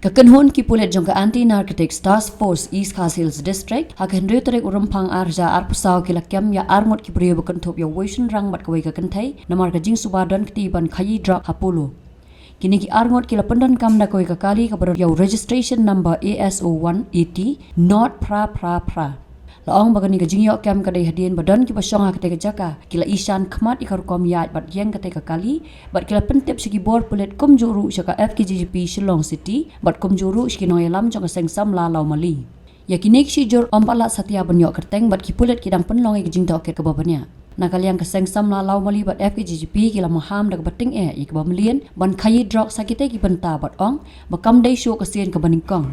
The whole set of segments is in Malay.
Kakanhon ki pulit jong ka Anti-Narcotics Task Force East Khas District hakan reutrek urumpang arja arpusau kilakyam ya arngot ki priyo bakantop ya waisun rang mat kawai kakantai namar ka jing subadan ketiban khayi drak hapulu. Kini ki arngot kila pendan kam na kawai kakali kabar ya registration number ASO 180 not pra. Laong bagani ka jingyok kam kadai hadian badan ki basong ha kate jaka kila isan khmat ikar kom yat bat yang kate kali bat kila pentep sigi bor pulet kum juru syaka FKGGP Shillong City bat kum juru sigi noyalam jong sengsam la lau mali yakinik si jor ompala satya banyok kerteng bat ki pulet kidang penlong ki jing tok ke babanya nakaliang ka sengsam la lau mali bat FKGGP kila maham dak bating ik bamlien ban khayi drok sakite ki benta bat ong bakam dai syo kasien ka baningkong.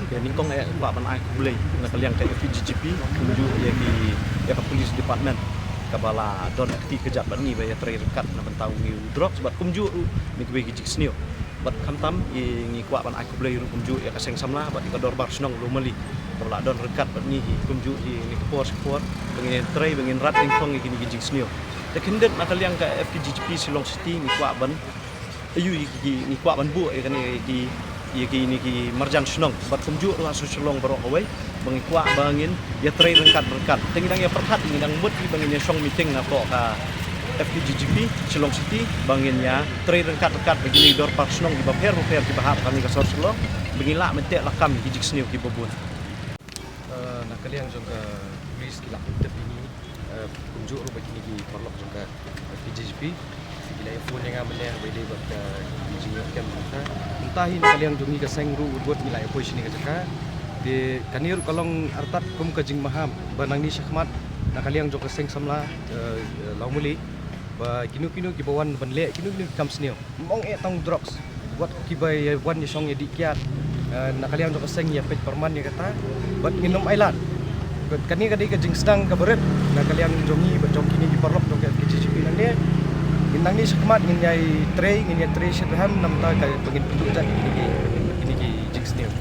Ya ningkong Pak ban ai boleh nak kalian ke FGGP tunjuk ya di ya police department kabala don akti kejap ban ni ba ya terrekat na bentau ni drop sebab kumju ni ke bagi sniu bat kamtam ngi kwa ban ai boleh ru kumju ya kaseng samla bat ikador bar snong lu meli kabala don rekat ban ni kumju ni ke sport bengin tray bengin rat ningkong ni gigi sniu ya kindet nak kalian ke FGGP Shillong City ni kwa ban ayu ni kwa ban bu ya kan ni ki marjan senong bat kumju la Shillong barok away bangikwa bangin ya tray rengkat tengidang ya perhat ngidang mut bangin ya song meeting na ko ka FGGP Shillong City bangin ya tray rengkat begini dor par senong di baper di bahap kami ka Shillong bengila metek lakam hijik sniu ki bobun nak kalian juga police kila untuk ini kumju ru begini ki perlok juga FGGP bila ya phone yang ambil boleh buat jingo kem entahin kalian jungi ka sengru buat nilai position ka jaka di kanir kalong artat kum ka jing maham banang ni syakmat na kalian jong ka seng samla laumuli ba kinu ki bawan banle kinu kam sneo mong tong drugs buat ki bay wan ni song ya dikiat na kalian jong ka seng ya pet perman ya kata buat minum ailat kanir kadai ka jing sedang ka beret na kalian jongi ba jong kini di perlok jong ka KGGP nang dia Inang ni sakmat nginyai tray sederhana namta kay pengin penduduk ini ki jingsnew